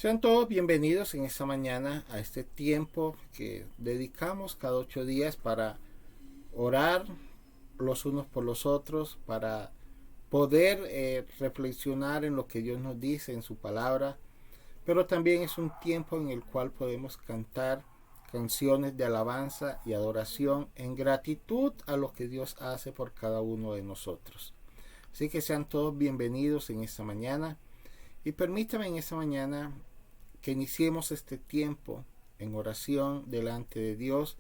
Sean todos bienvenidos en esta mañana a este tiempo que dedicamos cada 8 días para orar los unos por los otros, para poder reflexionar en lo que Dios nos dice en su palabra, pero también es un tiempo en el cual podemos cantar canciones de alabanza y adoración en gratitud a lo que Dios hace por cada uno de nosotros. Así que sean todos bienvenidos en esta mañana y permítanme en esta mañana que iniciemos este tiempo en oración delante de Dios.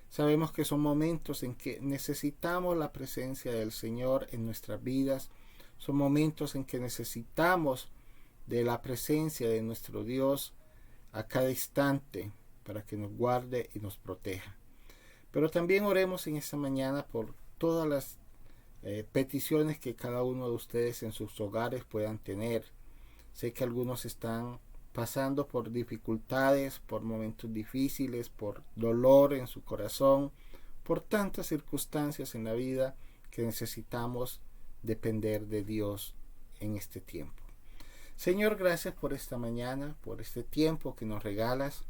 Sabemos que son momentos en que necesitamos la presencia del Señor en nuestras vidas. Son momentos en que necesitamos de la presencia de nuestro Dios a cada instante para que nos guarde y nos proteja. Pero también oremos en esta mañana por todas las peticiones que cada uno de ustedes en sus hogares puedan tener. Sé que algunos están pasando por dificultades, por momentos difíciles, por dolor en su corazón, por tantas circunstancias en la vida que necesitamos depender de Dios en este tiempo. Señor, gracias por esta mañana, por este tiempo que nos regalas,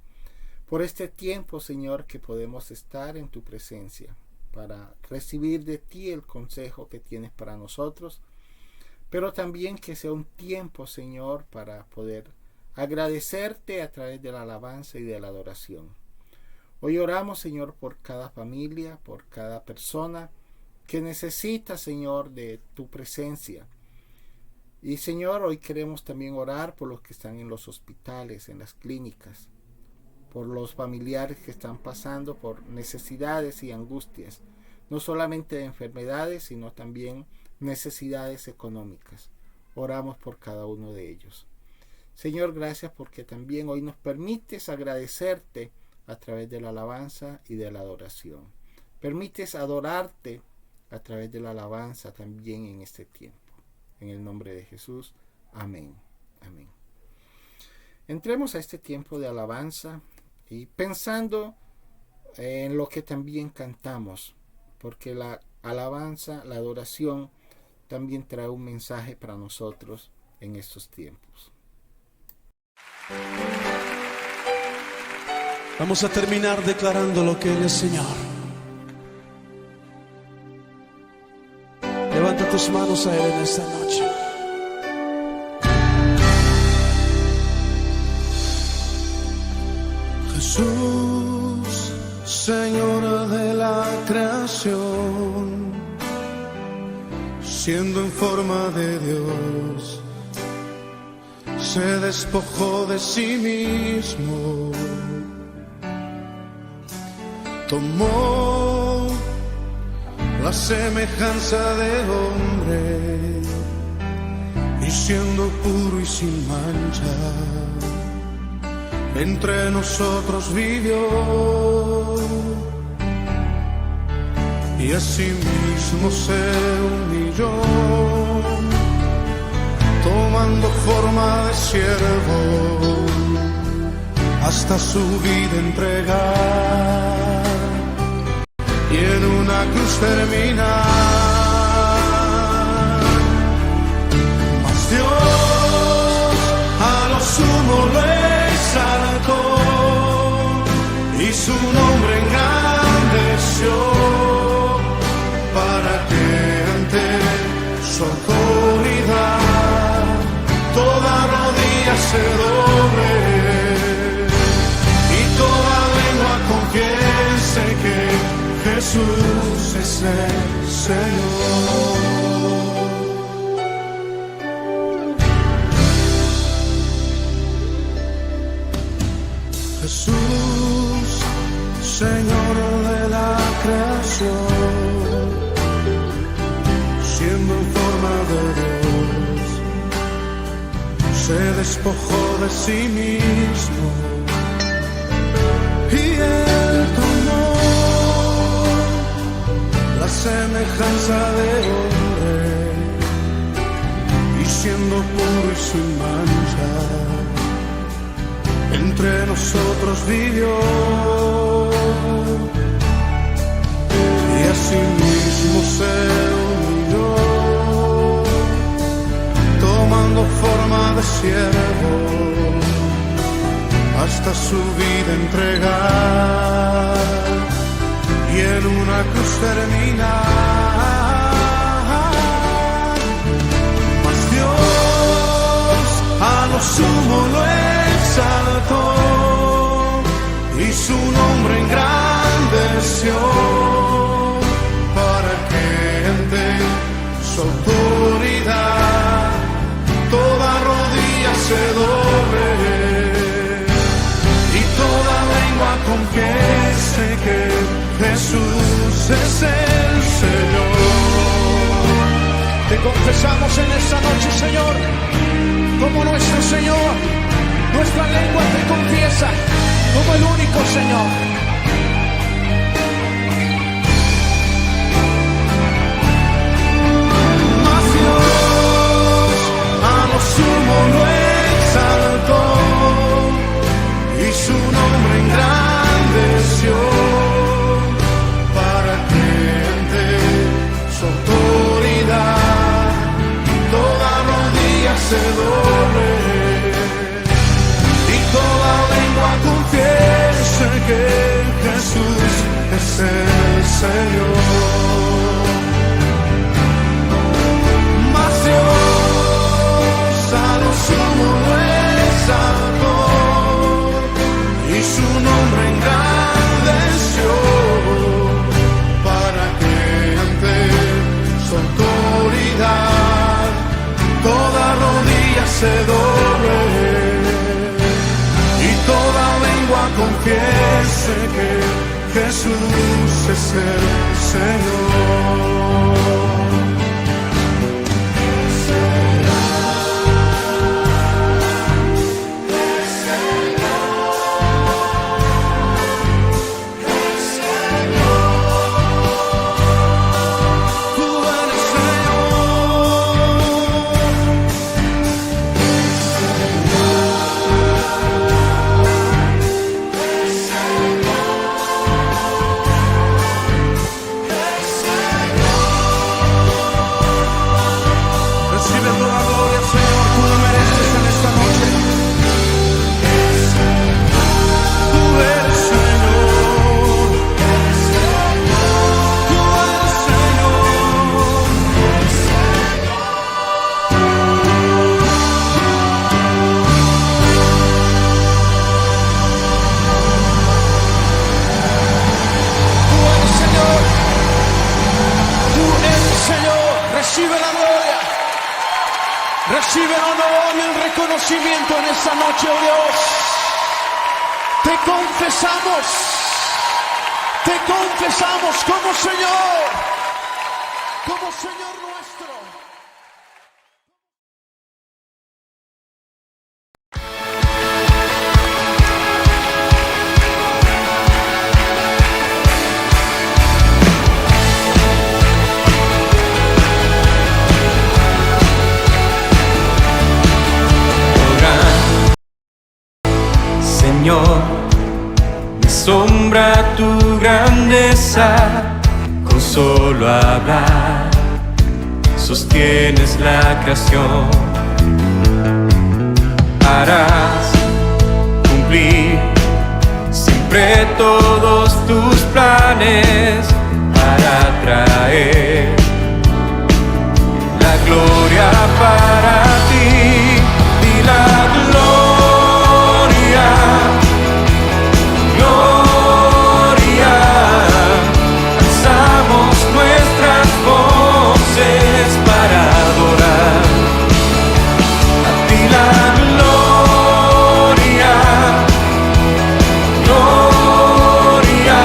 por este tiempo, Señor, que podemos estar en tu presencia para recibir de ti el consejo que tienes para nosotros, pero también que sea un tiempo, Señor, para poder agradecerte a través de la alabanza y de la adoración. Hoy oramos, Señor, por cada familia, por cada persona que necesita, Señor, de tu presencia. Y, Señor, hoy queremos también orar por los que están en los hospitales, en las clínicas, por los familiares que están pasando por necesidades y angustias, no solamente de enfermedades, sino también necesidades económicas. Oramos por cada uno de ellos. Señor, gracias porque también hoy nos permites agradecerte a través de la alabanza y de la adoración. Permites adorarte a través de la alabanza también en este tiempo. En el nombre de Jesús. Amén. Amén. Entremos a este tiempo de alabanza y pensando en lo que también cantamos, porque la alabanza, la adoración, también trae un mensaje para nosotros en estos tiempos. Vamos a terminar declarando lo que Él es Señor. Levanta tus manos a Él en esta noche. Jesús, Señor de la creación, siendo en forma de Dios, se despojó de sí mismo, tomó la semejanza de hombre y siendo puro y sin mancha, entre nosotros vivió y asimismo se humilló, tomando forma de siervo, hasta su vida entregar y en una cruz terminar. Mas Dios a lo sumo lo exaltó y su nombre engrandeció, para que ante su autoridad toda rodilla se doble y toda lengua confiese que Jesús es el Señor. Jesús, Señor de la creación, siendo en forma de Dios, se despojó de sí mismo y Él tomó la semejanza de hombre y siendo puro y sin mancha, entre nosotros vivió y asimismo se humilló, tomando forma de siervo, hasta su vida entregar y en una cruz terminar. Mas Dios a lo sumo lo exaltó y su nombre engrandeció para que ante su autoridad toda rodilla se doble y toda lengua confiese que Jesús es el Señor. Te confesamos en esta noche, Señor, como nuestro Señor. Nuestra lengua te confiesa como el único Señor. Mas Dios a lo sumo lo exaltó y su nombre engrandeció para que ante su autoridad toda rodilla se doble y toda lengua confiese que Jesús es el Señor. Mas Dios a lo sumo lo exaltó y su nombre engrandeció para que ante su autoridad toda rodilla se doble y toda lengua confiese que Jesús es el Señor. Recibe la gloria, recibe el honor y el reconocimiento en esta noche, oh Dios. Te confesamos como Señor nuestro. Señor, me asombra tu grandeza, con solo hablar sostienes la creación. Harás cumplir siempre todos tus planes para traer la gloria para ti y la gloria. Para adorar a ti la gloria, gloria,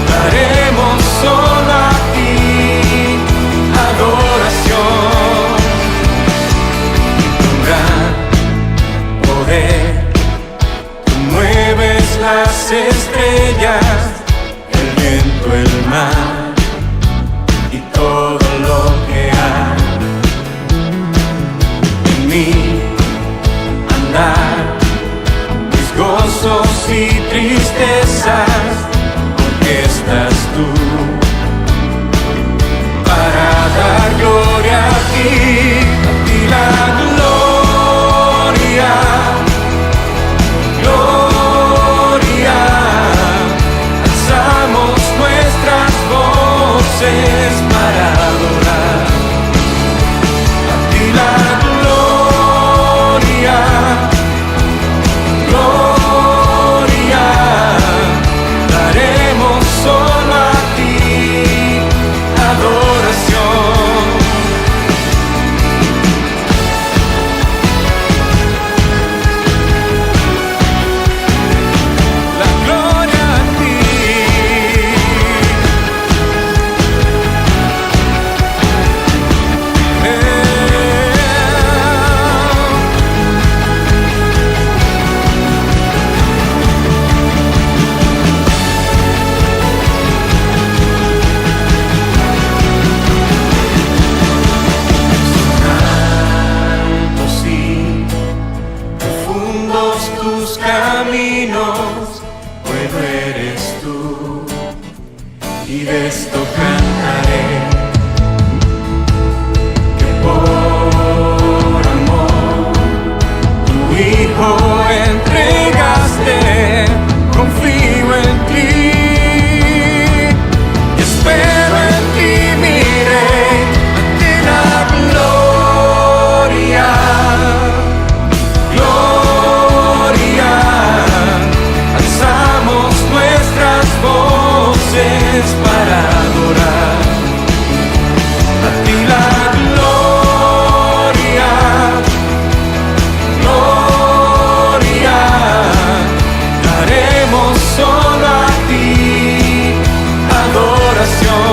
daremos solo a ti adoración. Con gran poder tú mueves las estrellas, el viento, el mar y todo lo que hay. En mí andar mis gozos y tristezas, porque estás tú para dar gloria a ti la gloria, gloria. tus caminos, bueno eres tú, y de esto cantaré, que por amor tu Hijo entregaste, confío en ti, y espero en ti mi Rey, a ti la gloria. Alzamos nuestras voces para adorar a ti la gloria, gloria, daremos solo a ti adoración.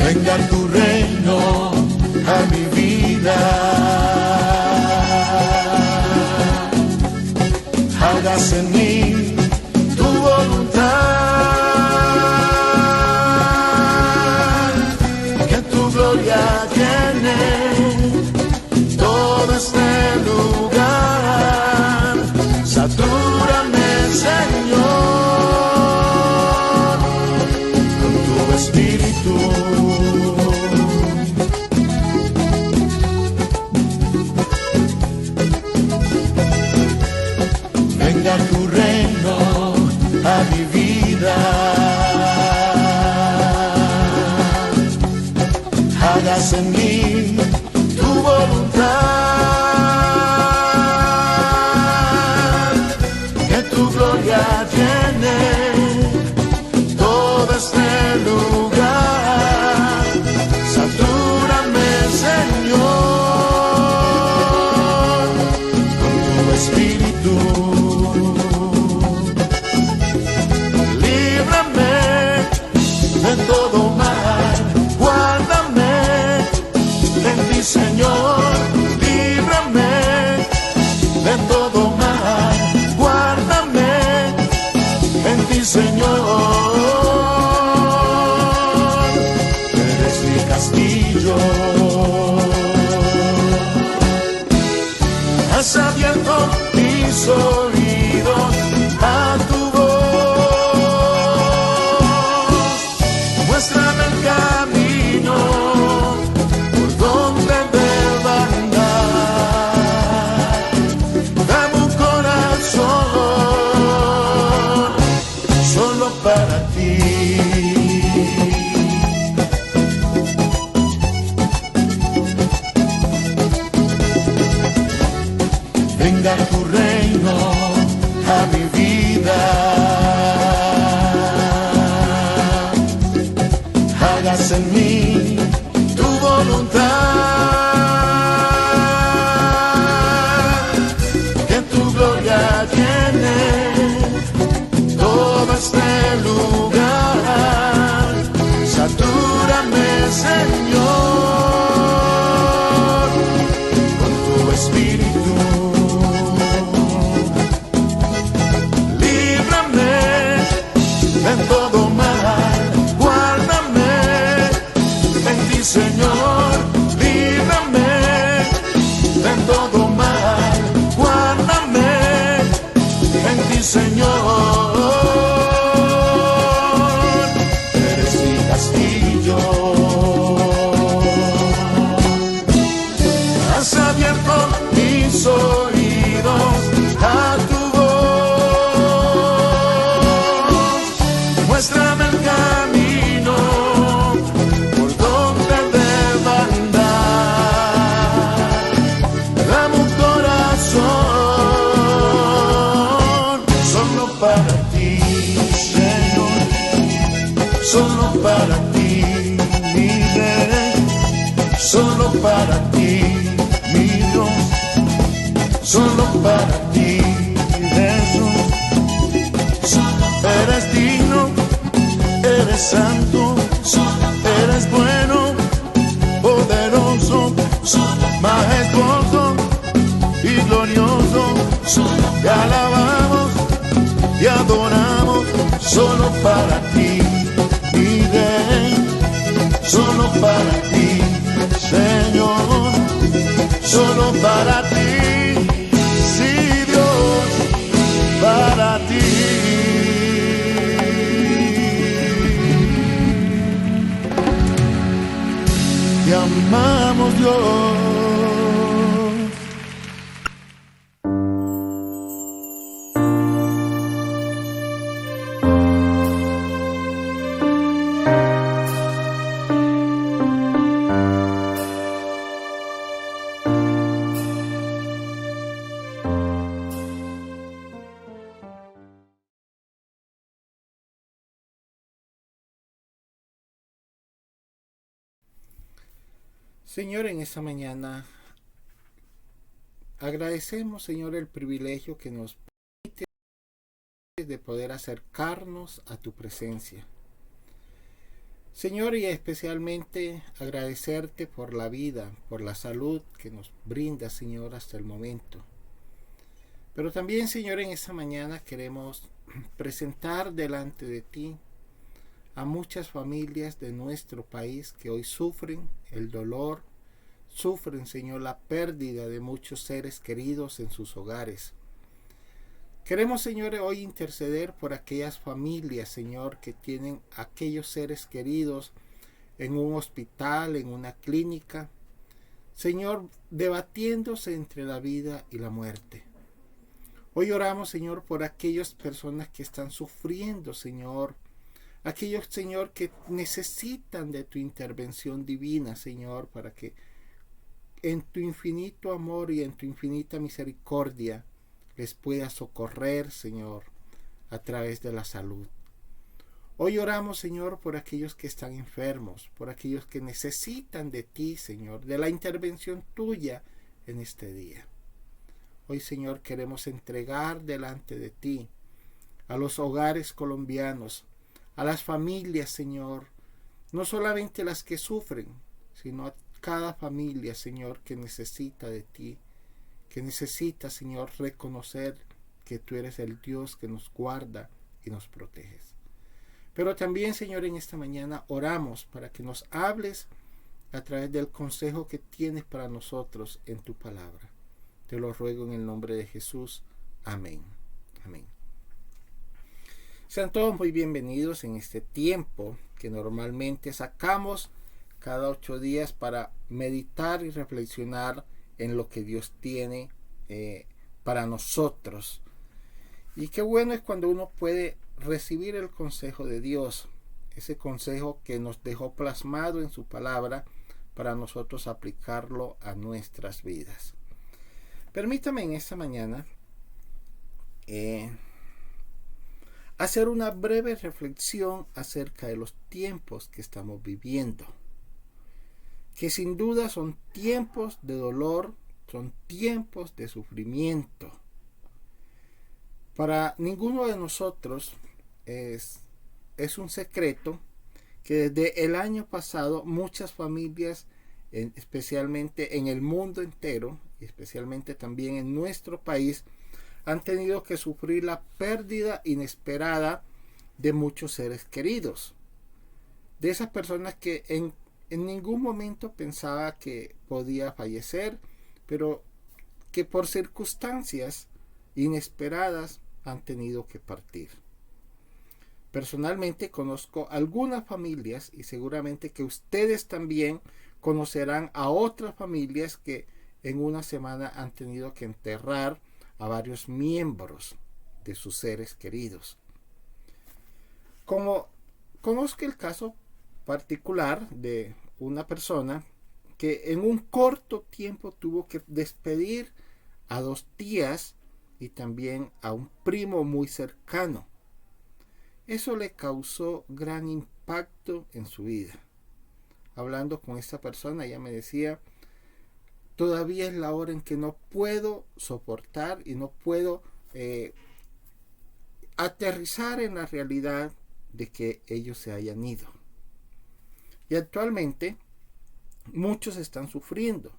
Venga tu reino a mi vida, hágase en mí tu voluntad, que tu gloria llene todo este lugar, satúrame Señor con tu espíritu. Venga tu reino a mi vida, hágase en mí tu voluntad, que tu gloria llene todo este lugar, satúrame Señor con tu espíritu. De todo mal, guárdame en ti, Señor, líbrame de todo mal, guárdame en ti, Señor, eres mi castillo. Has abierto mis oídos a tu muéstrame el camino por donde debo andar. Dame un corazón solo para ti. Venga tu reino a mi vida, hágase en mí tu voluntad, que tu gloria llene todo este lugar, satúrame Señor con tu espíritu, líbrame de todo mal, guárdame solo para ti, mi Dios, solo para ti, Jesús. Eres digno, eres santo, eres bueno, poderoso, majestuoso y glorioso. Te alabamos y adoramos solo para ti, mi Rey, solo para ti, Señor, solo para ti, sí, Dios, para ti. Te amamos, Dios. Señor, en esta mañana agradecemos, Señor, el privilegio que nos permite de poder acercarnos a tu presencia. Señor, y especialmente agradecerte por la vida, por la salud que nos brinda, Señor, hasta el momento. Pero también, Señor, en esta mañana queremos presentar delante de ti a muchas familias de nuestro país que hoy sufren el dolor, sufren, Señor, la pérdida de muchos seres queridos en sus hogares. Queremos, Señor, hoy interceder por aquellas familias, Señor, que tienen aquellos seres queridos en un hospital, en una clínica, Señor, debatiéndose entre la vida y la muerte. Hoy oramos, Señor, por aquellas personas que están sufriendo, Señor, aquellos, Señor, que necesitan de tu intervención divina, Señor, para que en tu infinito amor y en tu infinita misericordia les puedas socorrer, Señor, a través de la salud. Hoy oramos, Señor, por aquellos que están enfermos, por aquellos que necesitan de ti, Señor, de la intervención tuya en este día. Hoy, Señor, queremos entregar delante de ti a los hogares colombianos, a las familias, Señor, no solamente las que sufren, sino a cada familia, Señor, que necesita de ti, que necesita, Señor, reconocer que tú eres el Dios que nos guarda y nos proteges. Pero también, Señor, en esta mañana oramos para que nos hables a través del consejo que tienes para nosotros en tu palabra. Te lo ruego en el nombre de Jesús. Amén. Amén. Sean todos muy bienvenidos en este tiempo que normalmente sacamos cada 8 días para meditar y reflexionar en lo que Dios tiene para nosotros. Y qué bueno es cuando uno puede recibir el consejo de Dios, ese consejo que nos dejó plasmado en su palabra para nosotros aplicarlo a nuestras vidas. Permítame en esta mañana hacer una breve reflexión acerca de los tiempos que estamos viviendo, que sin duda son tiempos de dolor, son tiempos de sufrimiento. Para ninguno de nosotros es un secreto que desde el año pasado muchas familias, especialmente en el mundo entero, y especialmente también en nuestro país, han tenido que sufrir la pérdida inesperada de muchos seres queridos. De esas personas que en ningún momento pensaba que podía fallecer, pero que por circunstancias inesperadas han tenido que partir. Personalmente conozco algunas familias y seguramente que ustedes también conocerán a otras familias que en una semana han tenido que enterrar a varios miembros de sus seres queridos. Como conozco el caso particular de una persona que en un corto tiempo tuvo que despedir a 2 tías y también a un primo muy cercano. Eso le causó gran impacto en su vida. hablando con esta persona, ella me decía, todavía es la hora en que no puedo soportar y no puedo aterrizar en la realidad de que ellos se hayan ido. Y actualmente muchos están sufriendo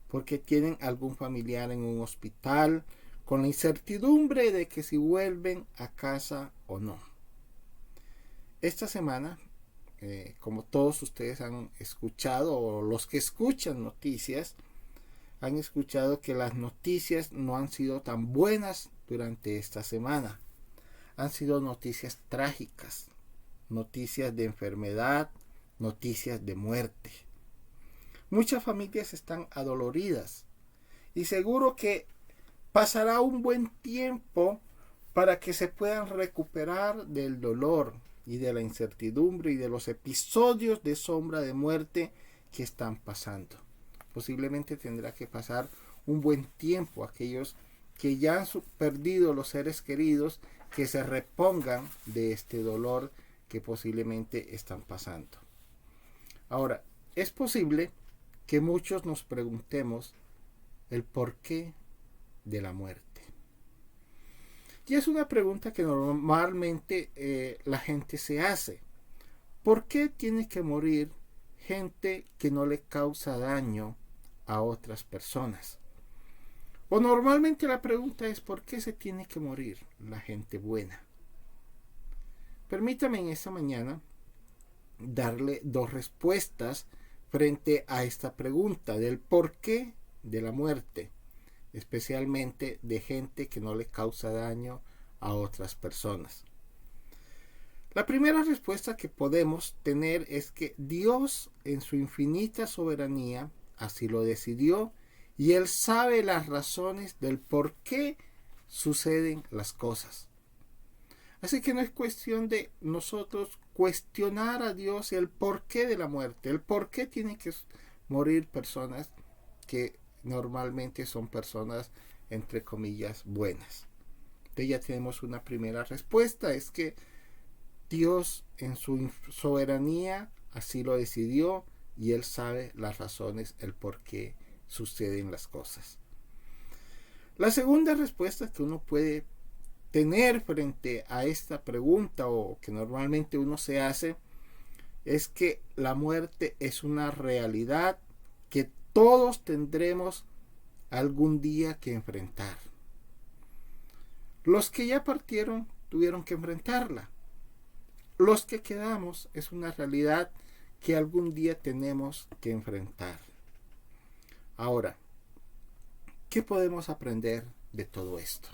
porque tienen algún familiar en un hospital con la incertidumbre de que si vuelven a casa o no. Esta semana, como todos ustedes han escuchado, o los que escuchan noticias, han escuchado que las noticias no han sido tan buenas durante esta semana. Han sido noticias trágicas, noticias de enfermedad, noticias de muerte. Muchas familias están adoloridas y seguro que pasará un buen tiempo para que se puedan recuperar del dolor y de la incertidumbre y de los episodios de sombra de muerte que están pasando. Posiblemente tendrá que pasar un buen tiempo aquellos que ya han perdido los seres queridos, que se repongan de este dolor que posiblemente están pasando. Ahora, es posible que muchos nos preguntemos el porqué de la muerte. Y es una pregunta que normalmente la gente se hace. ¿Por qué tiene que morir gente que no le causa daño a otras personas? O normalmente la pregunta es ¿por qué se tiene que morir la gente buena? Permítame en esta mañana darle dos respuestas frente a esta pregunta del porqué de la muerte, especialmente de gente que no le causa daño a otras personas. La primera respuesta que podemos tener es que Dios, en su infinita soberanía, así lo decidió, y Él sabe las razones del por qué suceden las cosas. Así que no es cuestión de nosotros cuestionar a Dios el porqué de la muerte, el por qué tienen que morir personas que normalmente son personas, entre comillas, buenas. Entonces ya tenemos una primera respuesta, es que Dios en su soberanía así lo decidió y Él sabe las razones, el por qué suceden las cosas. La segunda respuesta que uno puede tener frente a esta pregunta o que normalmente uno se hace es que la muerte es una realidad que todos tendremos algún día que enfrentar. Los que ya partieron tuvieron que enfrentarla. Los que quedamos es una realidad que algún día tenemos que enfrentar. Ahora, ¿qué podemos aprender de todo esto?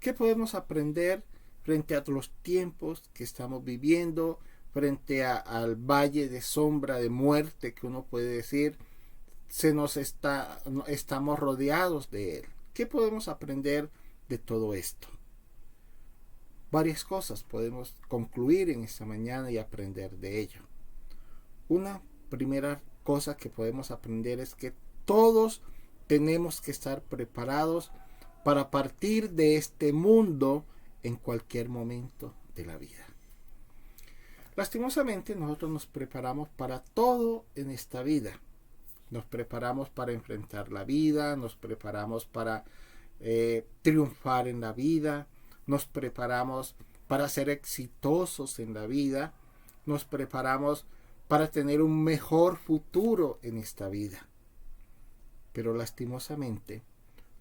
¿Qué podemos aprender frente a los tiempos que estamos viviendo, frente al valle de sombra de muerte que uno puede decir, estamos rodeados de él? ¿Qué podemos aprender de todo esto? Varias cosas podemos concluir en esta mañana y aprender de ello. Una primera cosa que podemos aprender es que todos tenemos que estar preparados para partir de este mundo en cualquier momento de la vida. Lastimosamente nosotros nos preparamos para todo en esta vida. Nos preparamos para enfrentar la vida, nos preparamos para triunfar en la vida, nos preparamos para ser exitosos en la vida, nos preparamos para tener un mejor futuro en esta vida. Pero lastimosamente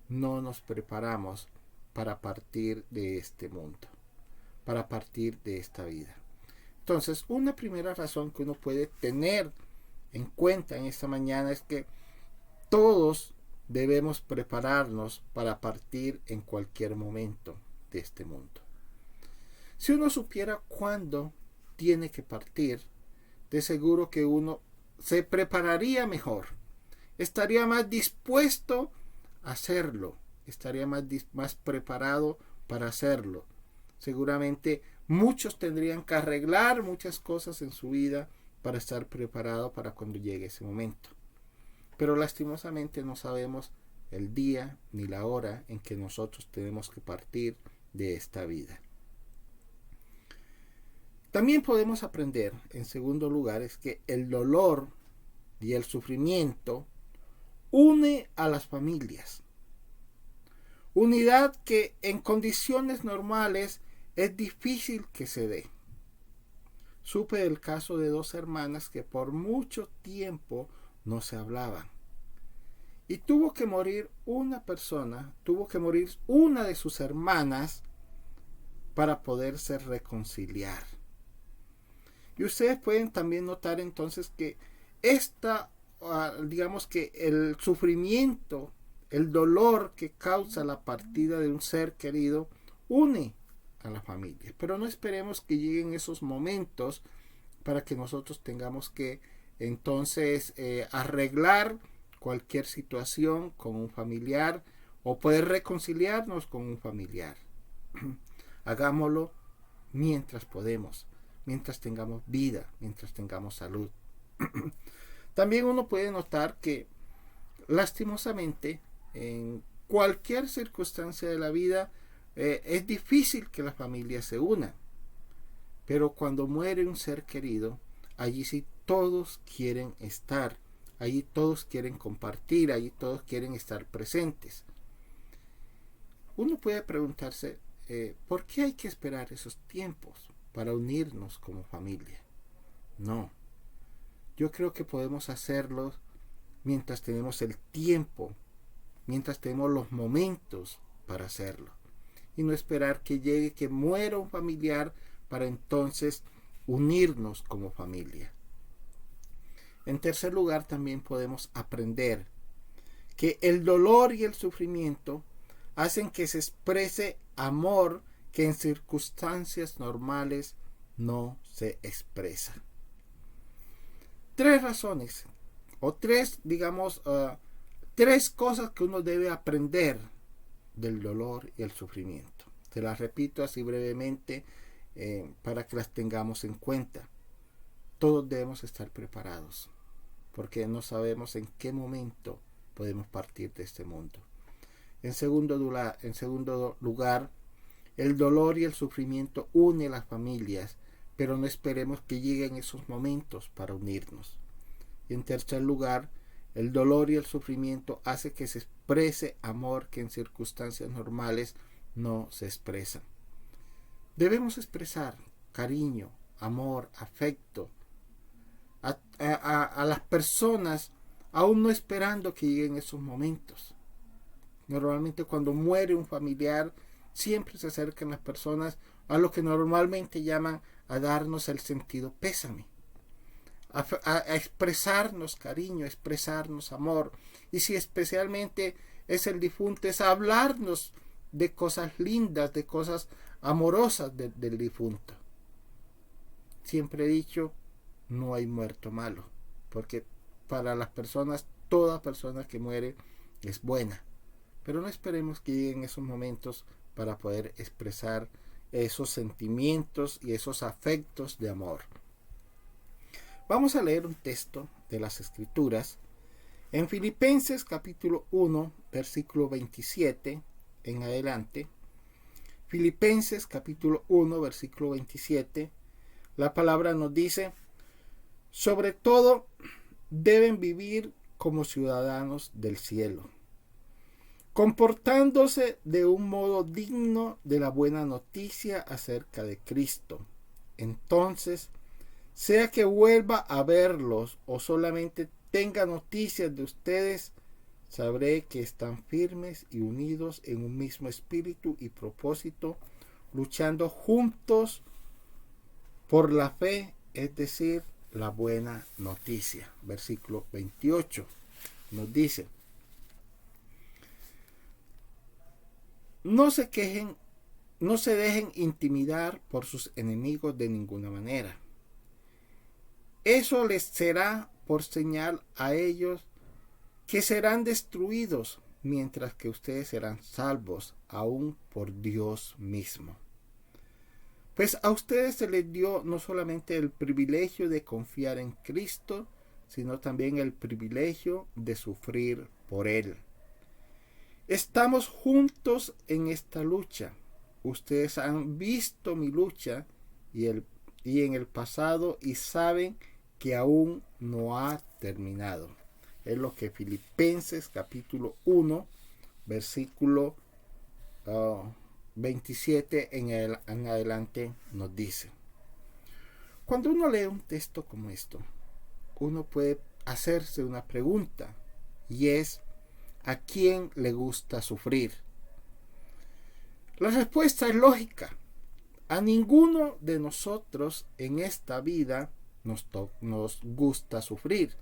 no nos preparamos para partir de este mundo, para partir de esta vida. Entonces, una primera razón que uno puede tener en cuenta en esta mañana es que todos debemos prepararnos para partir en cualquier momento de este mundo. Si uno supiera cuándo tiene que partir, de seguro que uno se prepararía mejor, estaría más dispuesto a hacerlo, estaría más preparado para hacerlo. Seguramente muchos tendrían que arreglar muchas cosas en su vida para estar preparado para cuando llegue ese momento. Pero lastimosamente no sabemos el día ni la hora en que nosotros tenemos que partir de esta vida. También podemos aprender, en segundo lugar, es que el dolor y el sufrimiento une a las familias. Unidad que en condiciones normales es difícil que se dé. Supe del caso de dos hermanas que por mucho tiempo no se hablaban. Y tuvo que morir una persona, tuvo que morir una de sus hermanas para poderse reconciliar. Y ustedes pueden también notar entonces que digamos que el sufrimiento, el dolor que causa la partida de un ser querido, une a la familia. Pero no esperemos que lleguen esos momentos para que nosotros tengamos que entonces arreglar cualquier situación con un familiar o poder reconciliarnos con un familiar. Hagámoslo mientras podemos, mientras tengamos vida, mientras tengamos salud. También uno puede notar que lastimosamente en cualquier circunstancia de la vida es difícil que la familia se una, pero cuando muere un ser querido, allí sí todos quieren estar, allí todos quieren compartir, allí todos quieren estar presentes. Uno puede preguntarse, ¿por qué hay que esperar esos tiempos para unirnos como familia? No, yo creo que podemos hacerlo mientras tenemos el tiempo, mientras tenemos los momentos para hacerlo. Y no esperar que llegue, que muera un familiar para entonces unirnos como familia. En tercer lugar, también podemos aprender que el dolor y el sufrimiento hacen que se exprese amor que en circunstancias normales no se expresa. Tres razones, o tres cosas que uno debe aprender del dolor y el sufrimiento. Te las repito así brevemente para que las tengamos en cuenta. Todos debemos estar preparados, porque no sabemos en qué momento podemos partir de este mundo. En segundo lugar, el dolor y el sufrimiento une a las familias, pero no esperemos que lleguen esos momentos para unirnos. Y en tercer lugar, el dolor y el sufrimiento hace que se exprese amor que en circunstancias normales no se expresa. Debemos expresar cariño, amor, afecto a las personas, aún no esperando que lleguen esos momentos. Normalmente cuando muere un familiar, siempre se acercan las personas a lo que normalmente llaman a darnos el sentido pésame, a expresarnos cariño, a expresarnos amor. Y si especialmente es el difunto, es hablarnos de cosas lindas, de cosas amorosas del difunto. Siempre he dicho, no hay muerto malo, porque para las personas, toda persona que muere es buena. Pero no esperemos que lleguen esos momentos para poder expresar esos sentimientos y esos afectos de amor. Vamos a leer un texto de las Escrituras en Filipenses capítulo 1, versículo 27 en adelante. Filipenses capítulo 1, versículo 27. La palabra nos dice: sobre todo deben vivir como ciudadanos del cielo, comportándose de un modo digno de la buena noticia acerca de Cristo. Entonces, sea que vuelva a verlos o solamente tenga noticias de ustedes, sabré que están firmes y unidos en un mismo espíritu y propósito, luchando juntos por la fe, es decir, la buena noticia. Versículo 28 nos dice: no se quejen, no se dejen intimidar por sus enemigos de ninguna manera. Eso les será por señal a ellos que serán destruidos, mientras que ustedes serán salvos aún por Dios mismo. Pues a ustedes se les dio no solamente el privilegio de confiar en Cristo, sino también el privilegio de sufrir por Él. Estamos juntos en esta lucha. Ustedes han visto mi lucha y y en el pasado y saben que aún no ha terminado. Es lo que Filipenses capítulo 1, versículo 27 en adelante nos dice. Cuando uno lee un texto como esto, uno puede hacerse una pregunta, y es: ¿a quién le gusta sufrir? La respuesta es lógica. A ninguno de nosotros en esta vida nos gusta sufrir,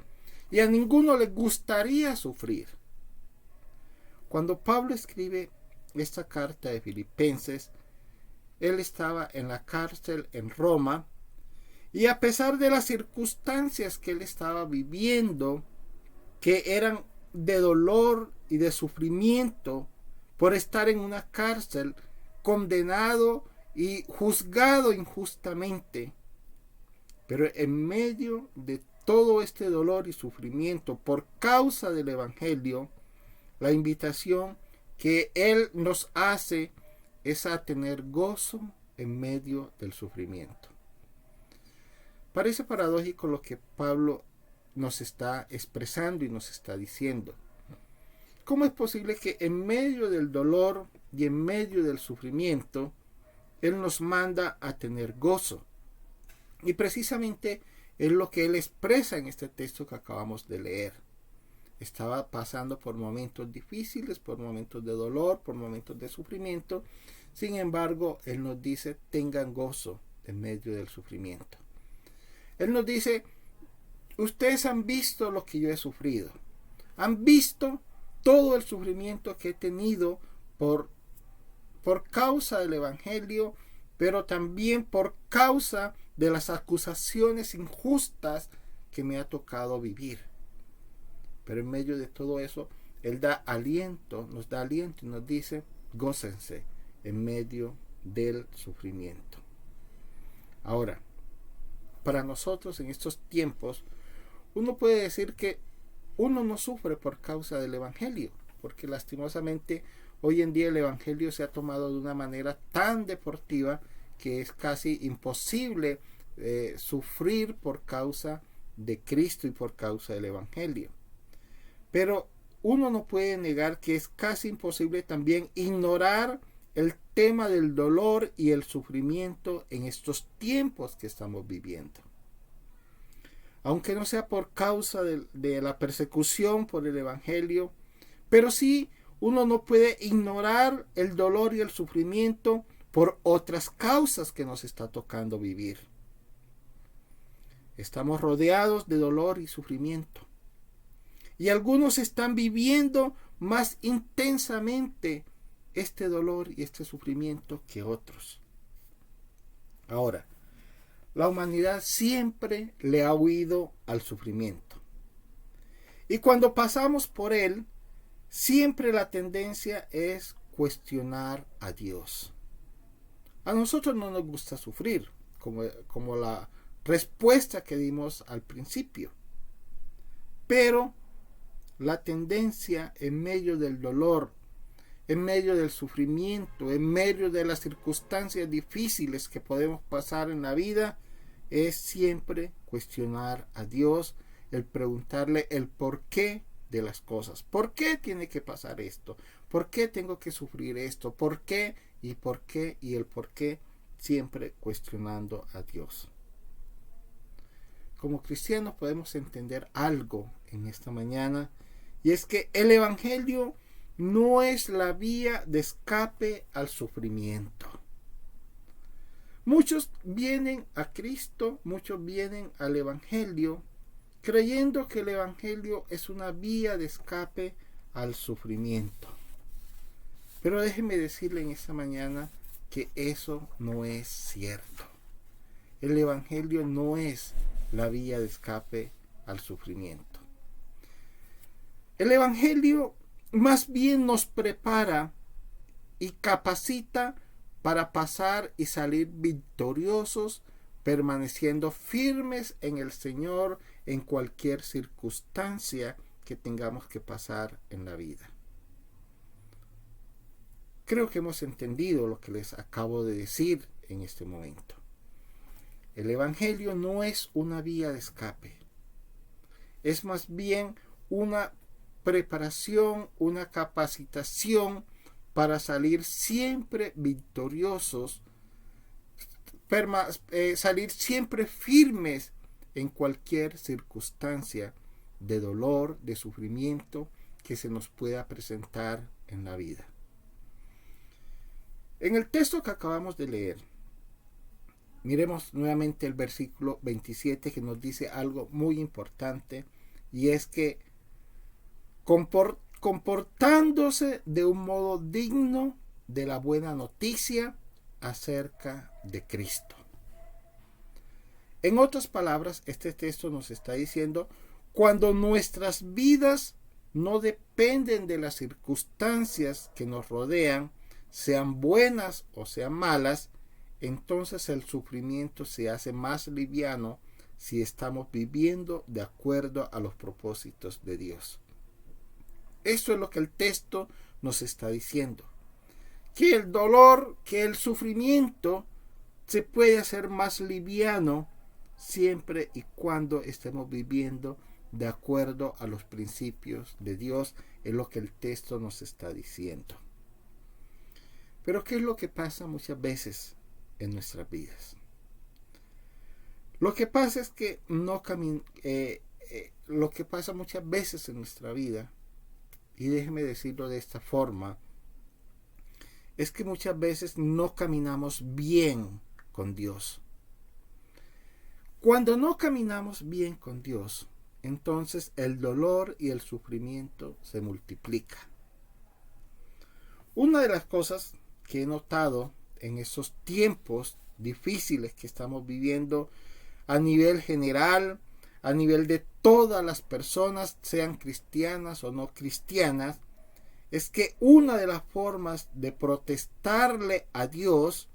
y a ninguno le gustaría sufrir. Cuando Pablo escribe esta carta de Filipenses, él estaba en la cárcel en Roma, y a pesar de las circunstancias que él estaba viviendo, que eran de dolor y de sufrimiento por estar en una cárcel, condenado y juzgado injustamente, pero en medio de todo este dolor y sufrimiento por causa del Evangelio, la invitación que él nos hace es a tener gozo en medio del sufrimiento. Parece paradójico lo que Pablo nos está expresando y nos está diciendo. ¿Cómo es posible que en medio del dolor y en medio del sufrimiento él nos manda a tener gozo? Y precisamente es lo que él expresa en este texto que acabamos de leer. Estaba pasando por momentos difíciles, por momentos de dolor, por momentos de sufrimiento. Sin embargo, él nos dice: tengan gozo en medio del sufrimiento. Él nos dice: ustedes han visto lo que yo he sufrido. Han visto todo el sufrimiento que he tenido por causa del Evangelio, pero también por causa de las acusaciones injustas que me ha tocado vivir. Pero en medio de todo eso, él da aliento, nos da aliento y nos dice: gócense en medio del sufrimiento. Ahora, para nosotros en estos tiempos, uno puede decir que uno no sufre por causa del Evangelio, porque lastimosamente hoy en día el Evangelio se ha tomado de una manera tan deportiva que es casi imposible sufrir por causa de Cristo y por causa del Evangelio. Pero uno no puede negar que es casi imposible también ignorar el tema del dolor y el sufrimiento en estos tiempos que estamos viviendo. Aunque no sea por causa de la persecución por el Evangelio, pero sí uno no puede ignorar el dolor y el sufrimiento por otras causas que nos está tocando vivir. Estamos rodeados de dolor y sufrimiento. Y algunos están viviendo más intensamente este dolor y este sufrimiento que otros. Ahora, la humanidad siempre le ha huido al sufrimiento. Y cuando pasamos por él, siempre la tendencia es cuestionar a Dios. A nosotros no nos gusta sufrir, como la respuesta que dimos al principio. Pero la tendencia en medio del dolor, en medio del sufrimiento, en medio de las circunstancias difíciles que podemos pasar en la vida, es siempre cuestionar a Dios, el preguntarle el porqué de las cosas. ¿Por qué tiene que pasar esto? ¿Por qué tengo que sufrir esto? ¿Por qué? Y por qué y el por qué, siempre cuestionando a Dios. Como cristianos podemos entender algo en esta mañana, y es que el Evangelio no es la vía de escape al sufrimiento. Muchos vienen a Cristo, muchos vienen al Evangelio, creyendo que el Evangelio es una vía de escape al sufrimiento. Pero déjeme decirle en esta mañana que eso no es cierto. El Evangelio no es la vía de escape al sufrimiento. El Evangelio más bien nos prepara y capacita para pasar y salir victoriosos, permaneciendo firmes en el Señor en cualquier circunstancia que tengamos que pasar en la vida. Creo que hemos entendido lo que les acabo de decir en este momento. El Evangelio no es una vía de escape. Es más bien una preparación, una capacitación para salir siempre victoriosos, salir siempre firmes en cualquier circunstancia de dolor, de sufrimiento que se nos pueda presentar en la vida. En el texto que acabamos de leer, miremos nuevamente el versículo 27 que nos dice algo muy importante, y es que comportándose de un modo digno de la buena noticia acerca de Cristo. En otras palabras, este texto nos está diciendo, cuando nuestras vidas no dependen de las circunstancias que nos rodean, sean buenas o sean malas, entonces el sufrimiento se hace más liviano si estamos viviendo de acuerdo a los propósitos de Dios. Esto es lo que el texto nos está diciendo. Que el dolor, que el sufrimiento se puede hacer más liviano siempre y cuando estemos viviendo de acuerdo a los principios de Dios, es lo que el texto nos está diciendo. Pero ¿qué es lo que pasa muchas veces en nuestras vidas? Lo que pasa es que lo que pasa muchas veces en nuestra vida, y déjeme decirlo de esta forma, es que muchas veces no caminamos bien con Dios. Cuando no caminamos bien con Dios, entonces el dolor y el sufrimiento se multiplican. Una de las cosas que he notado en esos tiempos difíciles que estamos viviendo a nivel general, a nivel de todas las personas, sean cristianas o no cristianas, es que una de las formas de protestarle a Dios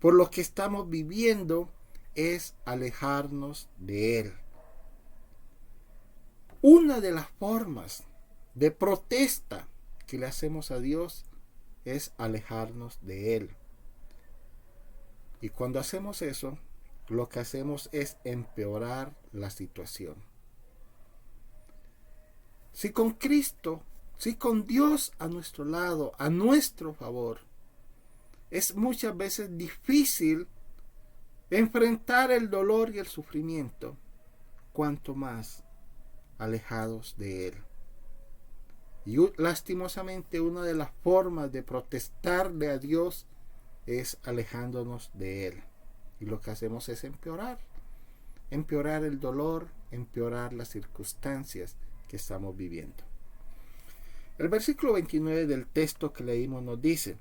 por lo que estamos viviendo es alejarnos de Él. Una de las formas de protesta que le hacemos a Dios es alejarnos de Él. Y cuando hacemos eso, lo que hacemos es empeorar la situación. Si con Cristo, si con Dios a nuestro lado, a nuestro favor, es muchas veces difícil enfrentar el dolor y el sufrimiento, cuanto más alejados de Él. Y lastimosamente una de las formas de protestarle a Dios es alejándonos de Él. Y lo que hacemos es empeorar el dolor, empeorar las circunstancias que estamos viviendo. El versículo 29 del texto que leímos nos dice: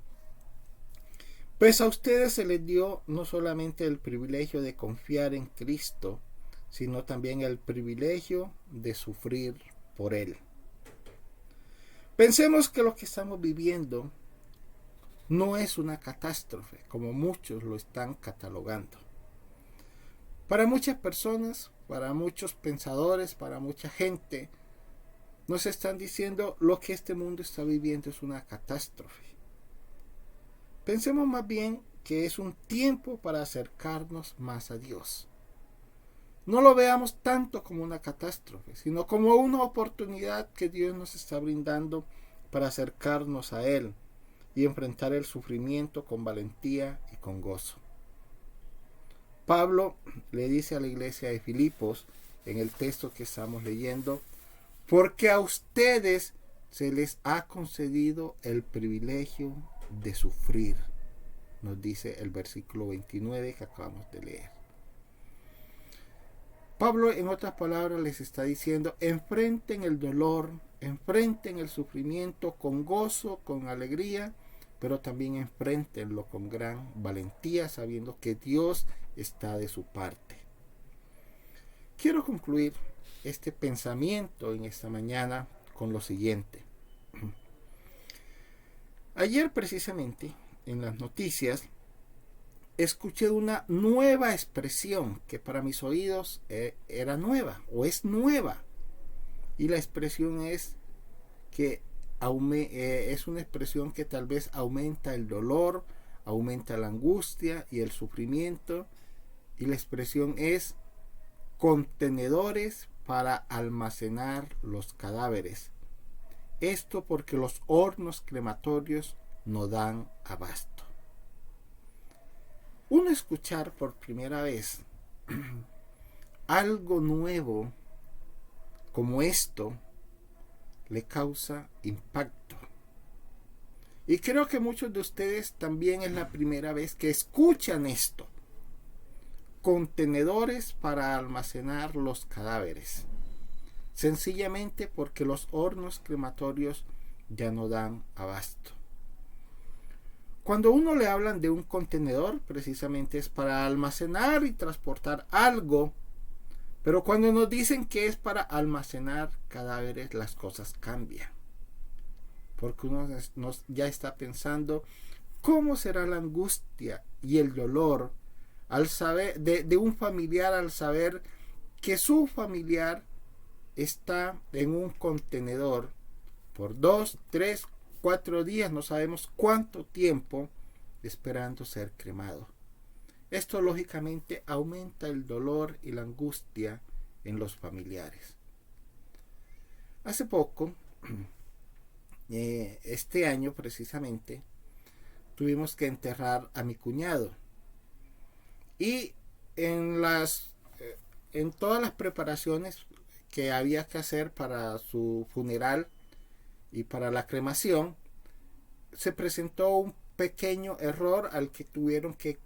pues a ustedes se les dio no solamente el privilegio de confiar en Cristo, sino también el privilegio de sufrir por Él. Pensemos que lo que estamos viviendo no es una catástrofe, como muchos lo están catalogando. Para muchas personas, para muchos pensadores, para mucha gente, nos están diciendo lo que este mundo está viviendo es una catástrofe. Pensemos más bien que es un tiempo para acercarnos más a Dios. No lo veamos tanto como una catástrofe, sino como una oportunidad que Dios nos está brindando para acercarnos a Él y enfrentar el sufrimiento con valentía y con gozo. Pablo le dice a la iglesia de Filipos, en el texto que estamos leyendo, porque a ustedes se les ha concedido el privilegio de sufrir, nos dice el versículo 29 que acabamos de leer. Pablo, en otras palabras, les está diciendo: enfrenten el dolor, enfrenten el sufrimiento con gozo, con alegría, pero también enfréntenlo con gran valentía, sabiendo que Dios está de su parte. Quiero concluir este pensamiento en esta mañana con lo siguiente. Ayer precisamente en las noticias escuché una nueva expresión que para mis oídos era nueva o es nueva, y la expresión es que es una expresión que tal vez aumenta el dolor, aumenta la angustia y el sufrimiento, y la expresión es contenedores para almacenar los cadáveres. Esto porque los hornos crematorios no dan abasto. Uno escuchar por primera vez algo nuevo como esto le causa impacto. Y creo que muchos de ustedes también es la primera vez que escuchan esto. Contenedores para almacenar los cadáveres. Sencillamente porque los hornos crematorios ya no dan abasto. Cuando uno le hablan de un contenedor, precisamente es para almacenar y transportar algo. Pero cuando nos dicen que es para almacenar cadáveres, las cosas cambian. Porque uno ya está pensando cómo será la angustia y el dolor al saber de un familiar al saber que su familiar está en un contenedor por 2, 3, 4 días, no sabemos cuánto tiempo, esperando ser cremado. Esto lógicamente aumenta el dolor y la angustia en los familiares. Hace poco, este año precisamente, tuvimos que enterrar a mi cuñado. Y en todas las preparaciones que había que hacer para su funeral y para la cremación, se presentó un pequeño error al que tuvieron que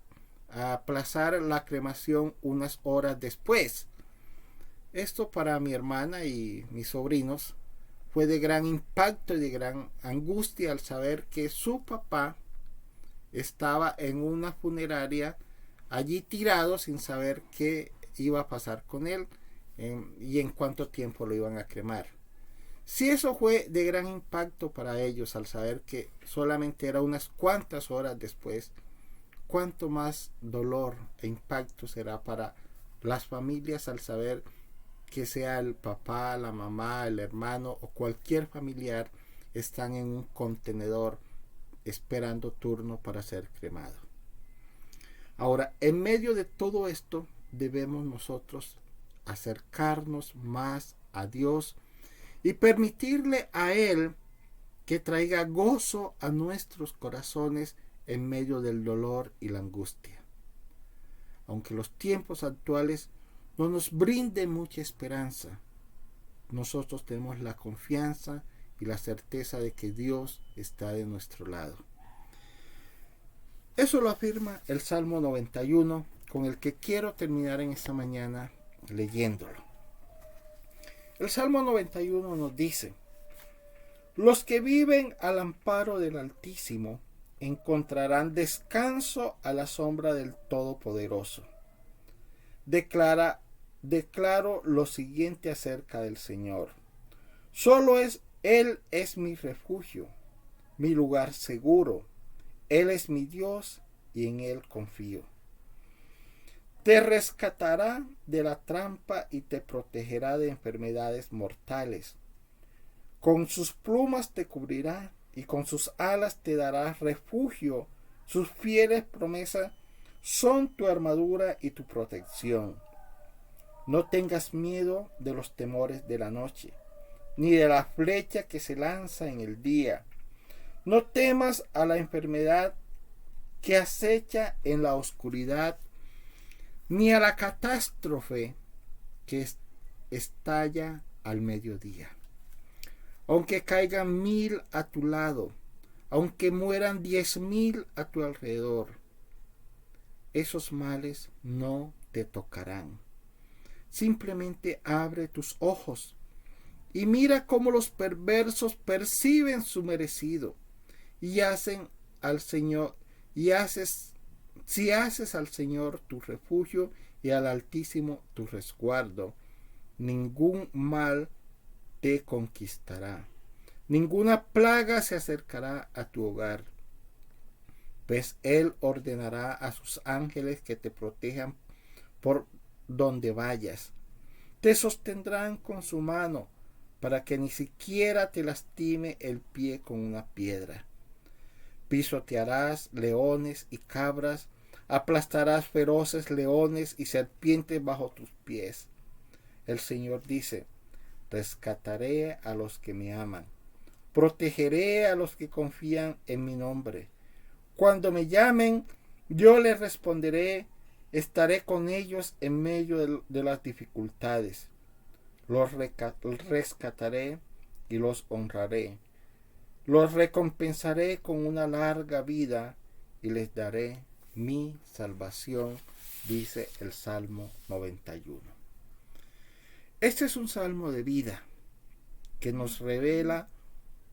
aplazar la cremación unas horas después. Esto para mi hermana y mis sobrinos fue de gran impacto y de gran angustia al saber que su papá estaba en una funeraria allí tirado sin saber qué iba a pasar con él y en cuánto tiempo lo iban a cremar. Si eso fue de gran impacto para ellos al saber que solamente era unas cuantas horas después, cuánto más dolor e impacto será para las familias al saber que sea el papá, la mamá, el hermano o cualquier familiar están en un contenedor esperando turno para ser cremado. Ahora, en medio de todo esto, debemos nosotros acercarnos más a Dios y permitirle a Él que traiga gozo a nuestros corazones en medio del dolor y la angustia. Aunque los tiempos actuales no nos brinden mucha esperanza, nosotros tenemos la confianza y la certeza de que Dios está de nuestro lado. Eso lo afirma el Salmo 91, con el que quiero terminar en esta mañana leyéndolo. El Salmo 91 nos dice: los que viven al amparo del Altísimo encontrarán descanso a la sombra del Todopoderoso. Declaro lo siguiente acerca del Señor. Él es mi refugio, mi lugar seguro. Él es mi Dios y en Él confío. Te rescatará de la trampa y te protegerá de enfermedades mortales. Con sus plumas te cubrirá y con sus alas te dará refugio. Sus fieles promesas son tu armadura y tu protección. No tengas miedo de los temores de la noche, ni de la flecha que se lanza en el día. No temas a la enfermedad que acecha en la oscuridad, ni a la catástrofe que estalla al mediodía. Aunque caigan 1000 a tu lado, aunque mueran 10,000 a tu alrededor, esos males no te tocarán. Simplemente abre tus ojos y mira cómo los perversos perciben su merecido y hacen al Señor, si haces al Señor tu refugio y al Altísimo tu resguardo, ningún mal te conquistará, ninguna plaga se acercará a tu hogar, pues Él ordenará a sus ángeles que te protejan por donde vayas. Te sostendrán con su mano para que ni siquiera te lastime el pie con una piedra. Pisotearás leones y cabras, Aplastarás feroces leones y serpientes bajo tus pies. El Señor dice: rescataré a los que me aman. Protegeré a los que confían en mi nombre. Cuando me llamen, yo les responderé. Estaré con ellos en medio de las dificultades. Los rescataré y los honraré. Los recompensaré con una larga vida y les daré mi salvación, dice el Salmo 91. Este es un salmo de vida que nos revela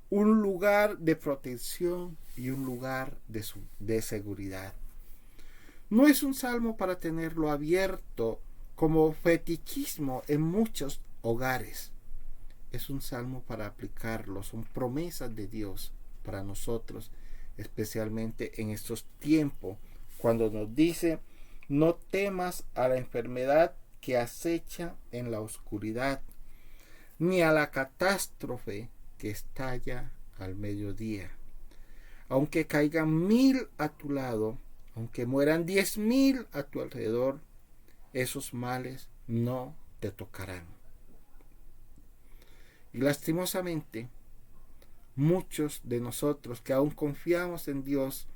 un lugar de protección y un lugar de seguridad. No es un salmo para tenerlo abierto como fetichismo en muchos hogares. Es un salmo para aplicarlo, son promesas de Dios para nosotros, especialmente en estos tiempos, cuando nos dice: no temas a la enfermedad que acecha en la oscuridad, ni a la catástrofe que estalla al mediodía. Aunque caigan 1000 a tu lado, aunque mueran 10,000 a tu alrededor, esos males no te tocarán. Y lastimosamente, muchos de nosotros que aún confiamos en Dios,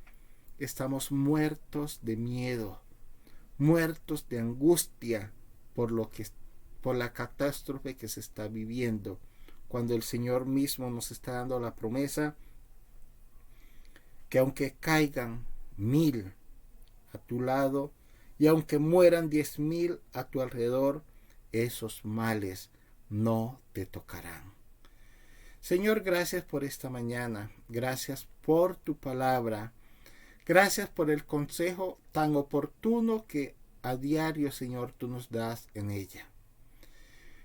estamos muertos de miedo, muertos de angustia por la catástrofe que se está viviendo, cuando el Señor mismo nos está dando la promesa que aunque caigan 1000 a tu lado y aunque mueran 10,000 a tu alrededor, esos males no te tocarán. Señor, gracias por esta mañana, gracias por tu palabra, gracias por el consejo tan oportuno que a diario, Señor, tú nos das en ella.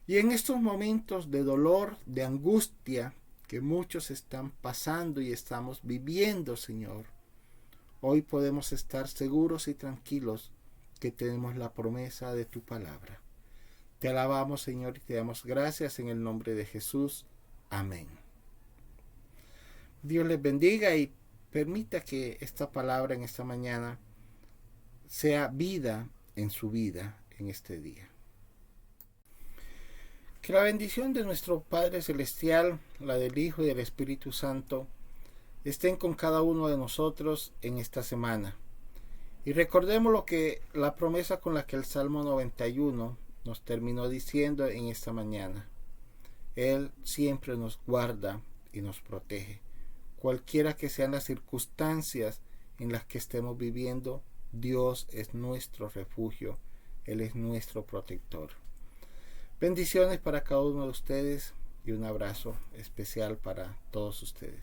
Y en estos momentos de dolor, de angustia que muchos están pasando y estamos viviendo, Señor, hoy podemos estar seguros y tranquilos que tenemos la promesa de tu palabra. Te alabamos, Señor, y te damos gracias en el nombre de Jesús. Amén. Dios les bendiga y permita que esta palabra en esta mañana sea vida en su vida en este día. Que la bendición de nuestro Padre Celestial, la del Hijo y del Espíritu Santo, estén con cada uno de nosotros en esta semana. Y recordemos lo que la promesa con la que el Salmo 91 nos terminó diciendo en esta mañana. Él siempre nos guarda y nos protege. Cualquiera que sean las circunstancias en las que estemos viviendo, Dios es nuestro refugio. Él es nuestro protector. Bendiciones para cada uno de ustedes y un abrazo especial para todos ustedes.